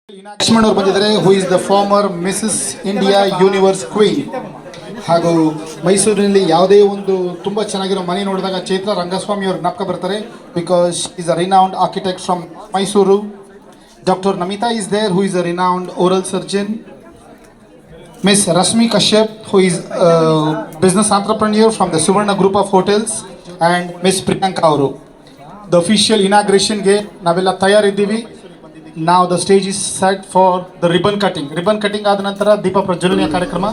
ಲಕ್ಷ್ಮಣ್ ಅವರು ಬಂದಿದ್ದಾರೆ, who is the farmer Mrs India universe queen. ಹಾಗೂ ಮೈಸೂರಿನಲ್ಲಿ ಯಾವುದೇ ಒಂದು ತುಂಬ ಚೆನ್ನಾಗಿರೋ ಮನೆ ನೋಡಿದಾಗ ಚೈತ್ರ ರಂಗಸ್ವಾಮಿ ಅವರು ಜ್ಞಾಪಕ ಬರ್ತಾರೆ, because is a renowned architect from Mysuru. Doctor Namita is there, who is a renowned oral surgeon. Miss Rashmi Kashyap, who is a business entrepreneur from the Suvarna Group of Hotels, and Miss Priyanka ಅವರು. The official inauguration ಗೆ ನಾವೆಲ್ಲ ತಯಾರಿದ್ದೀವಿ. Now the stage is set for the ribbon cutting. Ribbon cutting ಆದ ನಂತರ ದೀಪ ಪ್ರಜ್ವಲನೆಯ ಕಾರ್ಯಕ್ರಮ.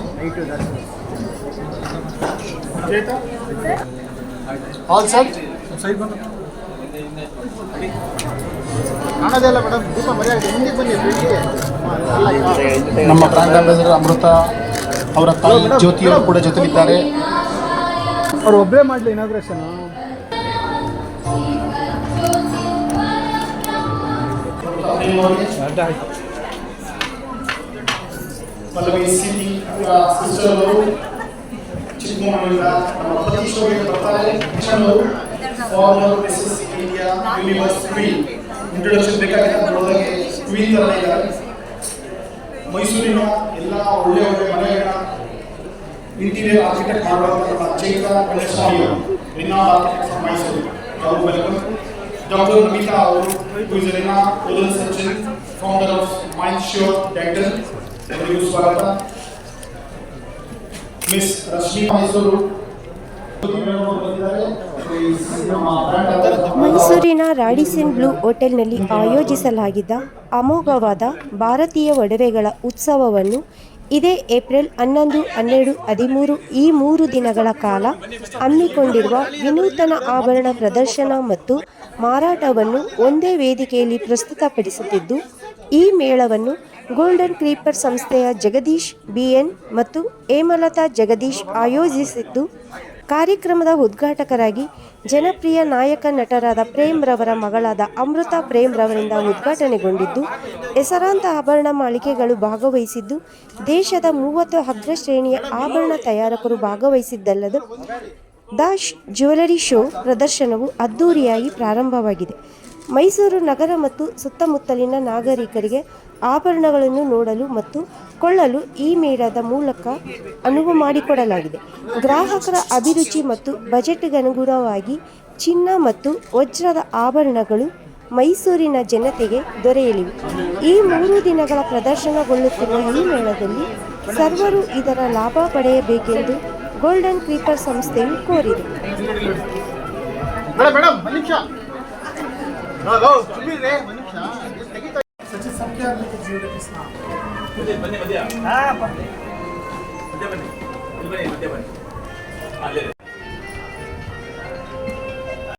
All set? ನಮ್ಮ brand ambassador ಅಮೃತ ಅವರ ತಾಯಿ ಜ್ಯೋತಿಯವರು ಕೂಡ ಜೊತೆಲಿದ್ದಾರೆ. ಅವ್ರು ಒಬ್ಬರೇ ಮಾಡಲಿ ಇನಾಗ್ರೇಷನ್. ಪಲ್ಲವಿ ಸಿಟಿ ಸಿಸ್ಟರ್ ಅವರು ಚಿಕ್ಕಮಗಳೂರಿನ ನಮ್ಮ ಪ್ರತಿಷ್ಠೆಗೆ ಬರ್ತಾರೆ. Farmer Mrs India universe queen introduction ಬೇಕಾಗಿದೆ. ನೋಡೋದಕ್ಕೆ ಕ್ವೀನ್ ತರ ಇದ್ದಾರೆ. ಮೈಸೂರಿನ ಎಲ್ಲ ಒಳ್ಳೆ ಒಳ್ಳೆ ಮನೆಗಳ ಇಂಟೀರಿಯರ್ ಆರ್ಕಿಟೆಕ್ಟ್ ಮಾಡುವಂಥ ನಮ್ಮ ಚೈತ್ರ ರಂಗಸ್ವಾಮಿ ಅವರು, ರಿನೌಂಡ್ ಆರ್ಕಿಟೆಕ್ಟ್ ಫ್ರಮ್ ಮೈಸೂರು. ಅವರು ವೆಲ್ಕಮ್. ಡಾಕ್ಟರ್ ನಮಿತಾ ಅವರು, ಹೂ ಇಸ್ ರಿನಾ oral surgeon, founder of mind sure dental, ಅವರಿಗೂ ಸ್ವಾಗತ. ಮಿಸ್ ರಶ್ಮಿ ಮೈಸೂರು ಮೈಸೂರಿನ ರಾಡಿಸನ್ ಬ್ಲೂ ಹೋಟೆಲ್ನಲ್ಲಿ ಆಯೋಜಿಸಲಾಗಿದ್ದ ಅಮೋಘವಾದ ಭಾರತೀಯ ಒಡವೆಗಳ ಉತ್ಸವವನ್ನು ಇದೇ ಏಪ್ರಿಲ್ 11, 12, 13 ಈ 3 ದಿನಗಳ ಕಾಲ ಹಮ್ಮಿಕೊಂಡಿರುವ ವಿನೂತನ ಆಭರಣ ಪ್ರದರ್ಶನ ಮತ್ತು ಮಾರಾಟವನ್ನು ಒಂದೇ ವೇದಿಕೆಯಲ್ಲಿ ಪ್ರಸ್ತುತಪಡಿಸುತ್ತಿದ್ದು, ಈ ಮೇಳವನ್ನು ಗೋಲ್ಡನ್ ಕ್ರೀಪರ್ ಸಂಸ್ಥೆಯ ಜಗದೀಶ್ BN ಮತ್ತು ಹೇಮಲತಾ ಜಗದೀಶ್ ಆಯೋಜಿಸಿದ್ದು, ಕಾರ್ಯಕ್ರಮದ ಉದ್ಘಾಟಕರಾಗಿ ಜನಪ್ರಿಯ ನಾಯಕ ನಟರಾದ ಪ್ರೇಮ್ ರವರ ಮಗಳಾದ ಅಮೃತ ಪ್ರೇಮ್ ರವರಿಂದ ಉದ್ಘಾಟನೆಗೊಂಡಿದ್ದು, ಹೆಸರಾಂತ ಆಭರಣ ಮಾಳಿಕೆಗಳು ಭಾಗವಹಿಸಿದ್ದು, ದೇಶದ 30 ಅಗ್ರಶ್ರೇಣಿಯ ಆಭರಣ ತಯಾರಕರು ಭಾಗವಹಿಸಿದ್ದಲ್ಲದೆ ದಾಶ್ ಜ್ಯುವೆಲರಿ ಶೋ ಪ್ರದರ್ಶನವು ಅದ್ದೂರಿಯಾಗಿ ಪ್ರಾರಂಭವಾಗಿದೆ. ಮೈಸೂರು ನಗರ ಮತ್ತು ಸುತ್ತಮುತ್ತಲಿನ ನಾಗರಿಕರಿಗೆ ಆಭರಣಗಳನ್ನು ನೋಡಲು ಮತ್ತು ಕೊಳ್ಳಲು ಈ ಮೇಳದ ಮೂಲಕ ಅನುವು ಮಾಡಿಕೊಡಲಾಗಿದೆ. ಗ್ರಾಹಕರ ಅಭಿರುಚಿ ಮತ್ತು ಬಜೆಟ್ಗನುಗುಣವಾಗಿ ಚಿನ್ನ ಮತ್ತು ವಜ್ರದ ಆಭರಣಗಳು ಮೈಸೂರಿನ ಜನತೆಗೆ ದೊರೆಯಲಿವೆ. ಈ 3 ದಿನಗಳ ಪ್ರದರ್ಶನಗೊಳ್ಳುತ್ತಿರುವ ಈ ಮೇಳದಲ್ಲಿ ಸರ್ವರು ಇದರ ಲಾಭ ಪಡೆಯಬೇಕೆಂದು ಗೋಲ್ಡನ್ ಕ್ರೀಪರ್ ಸಂಸ್ಥೆಯು ಕೋರಿದೆ. ಬನ್ನಿ